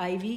IV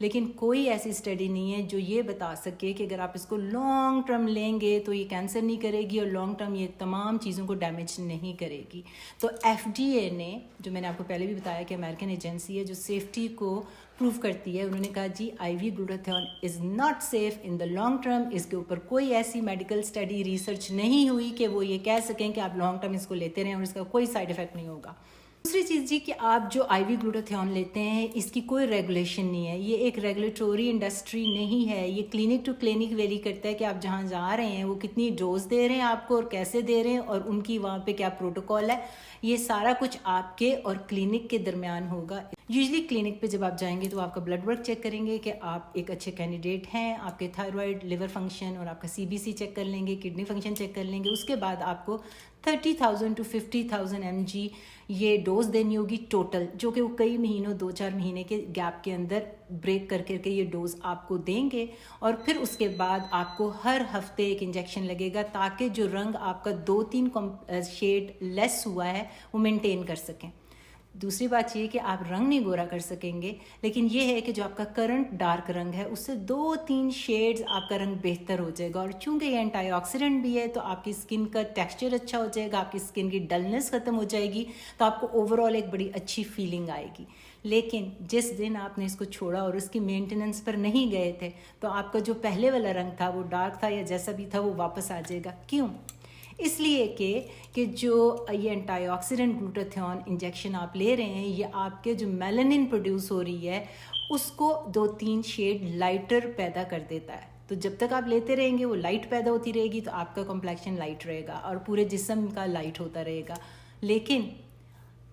لیکن کوئی ایسی اسٹڈی نہیں ہے جو یہ بتا سکے کہ اگر آپ اس کو لانگ ٹرم لیں گے تو یہ کینسر نہیں کرے گی اور لانگ ٹرم یہ تمام چیزوں کو ڈیمیج نہیں کرے گی. تو FDA نے, جو میں نے آپ کو پہلے بھی بتایا کہ امریکن ایجنسی ہے جو سیفٹی کو پروو کرتی ہے, انہوں نے کہا جی IV glutathione is not safe in the long term. اس کے اوپر کوئی ایسی میڈیکل اسٹڈی ریسرچ نہیں ہوئی کہ وہ یہ کہہ سکیں کہ آپ لانگ ٹرم اس کو لیتے رہیں اور اس کا کوئی سائڈ افیکٹ نہیں ہوگا. دوسری چیز جی کہ آپ جو IV گلوٹاتھیون لیتے ہیں اس کی کوئی ریگولیشن نہیں ہے, یہ ایک ریگولیٹوری انڈسٹری نہیں ہے, یہ کلینک ٹو کلینک ویری کرتا ہے کہ آپ جہاں جا رہے ہیں وہ کتنی ڈوز دے رہے ہیں آپ کو اور کیسے دے رہے ہیں اور ان کی وہاں پہ کیا پروٹوکول ہے. یہ سارا کچھ آپ کے اور کلینک کے درمیان ہوگا. یوزلی کلینک پہ جب آپ جائیں گے تو آپ کا بلڈ ورک چیک کریں گے کہ آپ ایک اچھے کینڈیڈیٹ ہیں, آپ کے تھائرائڈ, لیور فنکشن اور آپ کا CBC چیک کر لیں گے, کڈنی فنکشن چیک کر لیں گے. اس کے بعد آپ کو 30,000 to 50,000 mg یہ ڈوز دینی ہوگی ٹوٹل, جو کہ وہ کئی مہینوں 2-4 مہینے کے گیپ کے اندر بریک کر کے یہ ڈوز آپ کو دیں گے. اور پھر اس کے بعد آپ کو ہر ہفتے ایک انجیکشن لگے گا تاکہ جو رنگ آپ کا 2-3 شیڈ لیس ہوا ہے وہ مینٹین کر سکیں. دوسری بات یہ کہ آپ رنگ نہیں گورا کر سکیں گے, لیکن یہ ہے کہ جو آپ کا کرنٹ ڈارک رنگ ہے اس سے 2-3 شیڈز آپ کا رنگ بہتر ہو جائے گا. اور چونکہ یہ اینٹی آکسیڈنٹ بھی ہے تو آپ کی اسکن کا ٹیکسچر اچھا ہو جائے گا, آپ کی اسکن کی ڈلنس ختم ہو جائے گی, تو آپ کو اوور آل ایک بڑی اچھی فیلنگ آئے گی. لیکن جس دن آپ نے اس کو چھوڑا اور اس کی مینٹیننس پر نہیں گئے تھے تو آپ کا جو پہلے والا رنگ تھا وہ ڈارک تھا یا جیسا بھی تھا وہ واپس آ جائے گا. کیوں؟ اس لیے کہ جو یہ اینٹی آکسیڈنٹ گلوٹاتھیون انجیکشن آپ لے رہے ہیں یہ آپ کے جو میلانن پروڈیوس ہو رہی ہے اس کو 2-3 شیڈ لائٹر پیدا کر دیتا ہے. تو جب تک آپ لیتے رہیں گے وہ لائٹ پیدا ہوتی رہے گی تو آپ کا کمپلیکشن لائٹ رہے گا اور پورے جسم کا لائٹ ہوتا رہے گا. لیکن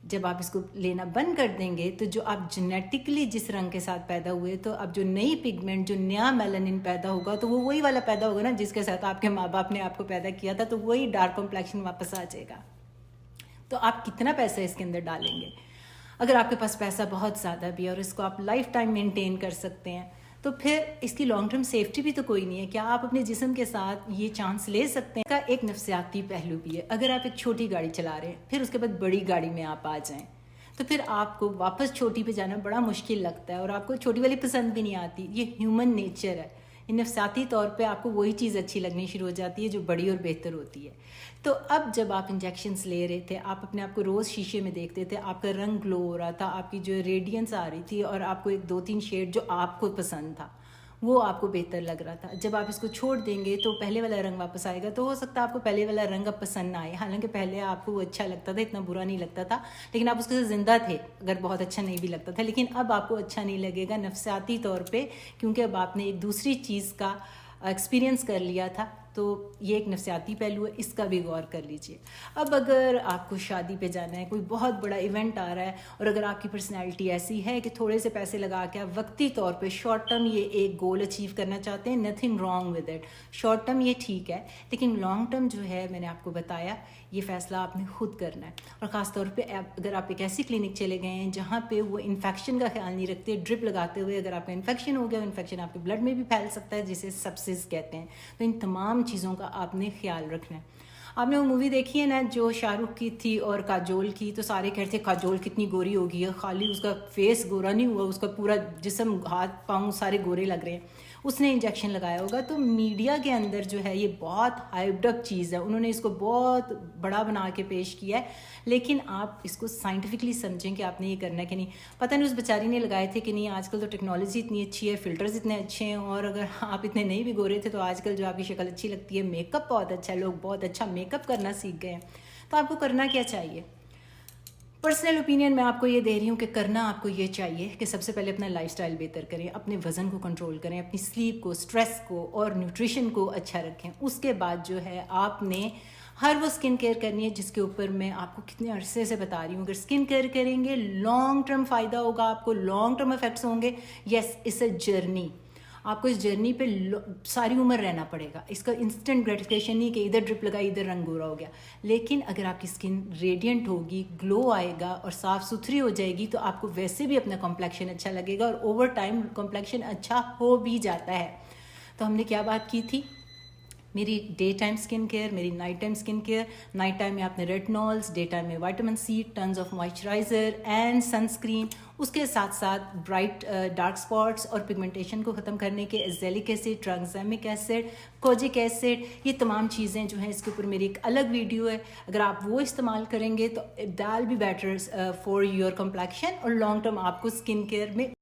جب آپ اس کو لینا بند کر دیں گے تو جو آپ جینیٹکلی جس رنگ کے ساتھ پیدا ہوئے تو اب جو نئی پگمنٹ, جو نیا میلانن پیدا ہوگا تو وہ وہی والا پیدا ہوگا نا جس کے ساتھ آپ کے ماں باپ نے آپ کو پیدا کیا تھا, تو وہی ڈارک کمپلیکشن واپس آ جائے گا. تو آپ کتنا پیسہ اس کے اندر ڈالیں گے؟ اگر آپ کے پاس پیسہ بہت زیادہ بھی ہے اور اس کو آپ لائف ٹائم مینٹین کر سکتے ہیں تو پھر اس کی لانگ ٹرم سیفٹی بھی تو کوئی نہیں ہے. کیا آپ اپنے جسم کے ساتھ یہ چانس لے سکتے ہیں؟ کا ایک نفسیاتی پہلو بھی ہے. اگر آپ ایک چھوٹی گاڑی چلا رہے ہیں پھر اس کے بعد بڑی گاڑی میں آپ آ جائیں تو پھر آپ کو واپس چھوٹی پہ جانا بڑا مشکل لگتا ہے اور آپ کو چھوٹی والی پسند بھی نہیں آتی. یہ ہیومن نیچر ہے. نفسیاتی طور پہ آپ کو وہی چیز اچھی لگنی شروع ہو جاتی ہے جو بڑی اور بہتر ہوتی ہے. تو اب جب آپ انجیکشنز لے رہے تھے, آپ اپنے آپ کو روز شیشے میں دیکھتے تھے, آپ کا رنگ گلو ہو رہا تھا, آپ کی جو ریڈینس آ رہی تھی اور آپ کو ایک 2-3 شیڈ جو آپ کو پسند تھا وہ آپ کو بہتر لگ رہا تھا. جب آپ اس کو چھوڑ دیں گے تو پہلے والا رنگ واپس آئے گا. تو ہو سکتا ہے آپ کو پہلے والا رنگ اب پسند نہ آئے, حالانکہ پہلے آپ کو وہ اچھا لگتا تھا, اتنا برا نہیں لگتا تھا, لیکن آپ اس کے ساتھ زندہ تھے اگر بہت اچھا نہیں بھی لگتا تھا. لیکن اب آپ کو اچھا نہیں لگے گا نفسیاتی طور پہ, کیونکہ اب آپ نے ایک دوسری چیز کا ایکسپیرینس کر لیا تھا. تو یہ ایک نفسیاتی پہلو ہے, اس کا بھی غور کر لیجئے. اب اگر آپ کو شادی پہ جانا ہے, کوئی بہت بڑا ایونٹ آ رہا ہے اور اگر آپ کی پرسنالٹی ایسی ہے کہ تھوڑے سے پیسے لگا کے آپ وقتی طور پہ شارٹ ٹرم یہ ایک گول اچیو کرنا چاہتے ہیں, nothing wrong with it. Short term یہ ٹھیک ہے, لیکن لانگ ٹرم جو ہے میں نے آپ کو بتایا یہ فیصلہ آپ نے خود کرنا ہے. اور خاص طور پہ اگر آپ ایک ایسی کلینک چلے گئے ہیں جہاں پہ وہ انفیکشن کا خیال نہیں رکھتے, ڈرپ لگاتے ہوئے اگر آپ کا انفیکشن ہو گیا, انفیکشن آپ کے بلڈ میں بھی پھیل سکتا ہے جسے سپسس کہتے ہیں. تو ان تمام چیزوں کا آپ نے خیال رکھنا ہے. آپ نے وہ مووی دیکھی ہے نا جو شاہ رخ کی تھی اور کاجول کی, تو سارے کہتے کاجول کتنی گوری ہو گئی ہے, خالی اس کا فیس گورا نہیں ہوا, اس کا پورا جسم, ہاتھ پاؤں سارے گورے لگ رہے ہیں. اس نے انجیکشن لگایا ہوگا. تو میڈیا کے اندر جو ہے یہ بہت ہائپڈ اپ چیز ہے, انہوں نے اس کو بہت بڑا بنا کے پیش کیا ہے, لیکن آپ اس کو سائنٹیفکلی سمجھیں کہ آپ نے یہ کرنا ہے کہ نہیں. پتہ نہیں اس بیچاری نے لگائے تھے کہ نہیں. آج کل تو ٹیکنالوجی اتنی اچھی ہے, فلٹرز اتنے اچھے ہیں, اور اگر آپ اتنے نہیں بھی گورے تھے تو آج کل جو آپ کی شکل اچھی لگتی ہے, میک اپ بہت اچھا ہے, لوگ بہت اچھا میک اپ کرنا سیکھ گئے ہیں. تو آپ کو کرنا کیا چاہیے؟ پرسنل اوپینین میں آپ کو یہ دے رہی ہوں کہ کرنا آپ کو یہ چاہیے کہ سب سے پہلے اپنا لائف سٹائل بہتر کریں, اپنے وزن کو کنٹرول کریں, اپنی سلیپ کو, سٹریس کو اور نیوٹریشن کو اچھا رکھیں. اس کے بعد جو ہے آپ نے ہر وہ اسکن کیئر کرنی ہے جس کے اوپر میں آپ کو کتنے عرصے سے بتا رہی ہوں. اگر اسکن کیئر کریں گے لانگ ٹرم فائدہ ہوگا آپ کو, لانگ ٹرم افیکٹس ہوں گے. یس, اٹس اے جرنی. آپ کو اس جرنی پہ ساری عمر رہنا پڑے گا. اس کا انسٹنٹ گریٹیفیکیشن نہیں کہ ادھر ڈرپ لگائی ادھر رنگ گورا ہو گیا. لیکن اگر آپ کی اسکن ریڈینٹ ہوگی, گلو آئے گا اور صاف ستھری ہو جائے گی تو آپ کو ویسے بھی اپنا کمپلیکشن اچھا لگے گا, اور اوور ٹائم کمپلیکشن اچھا ہو بھی جاتا ہے. تو ہم نے کیا بات کی تھی؟ میری ڈے ٹائم اسکن کیئر, میری night time skin care. Night time میں آپ نے ریٹنولز, ڈے ٹائم میں vitamin C, tons of moisturiser and sunscreen, اس کے ساتھ ساتھ برائٹ ڈارک سپاٹس اور پگمنٹیشن کو ختم کرنے کے azelaic acid, tranexamic acid, kojic acid, یہ تمام چیزیں جو ہیں اس کے اوپر میری ایک الگ ویڈیو ہے. اگر آپ وہ استعمال کریں گے تو that will be better for your complexion, اور لانگ ٹرم آپ کو اسکن کیئر میں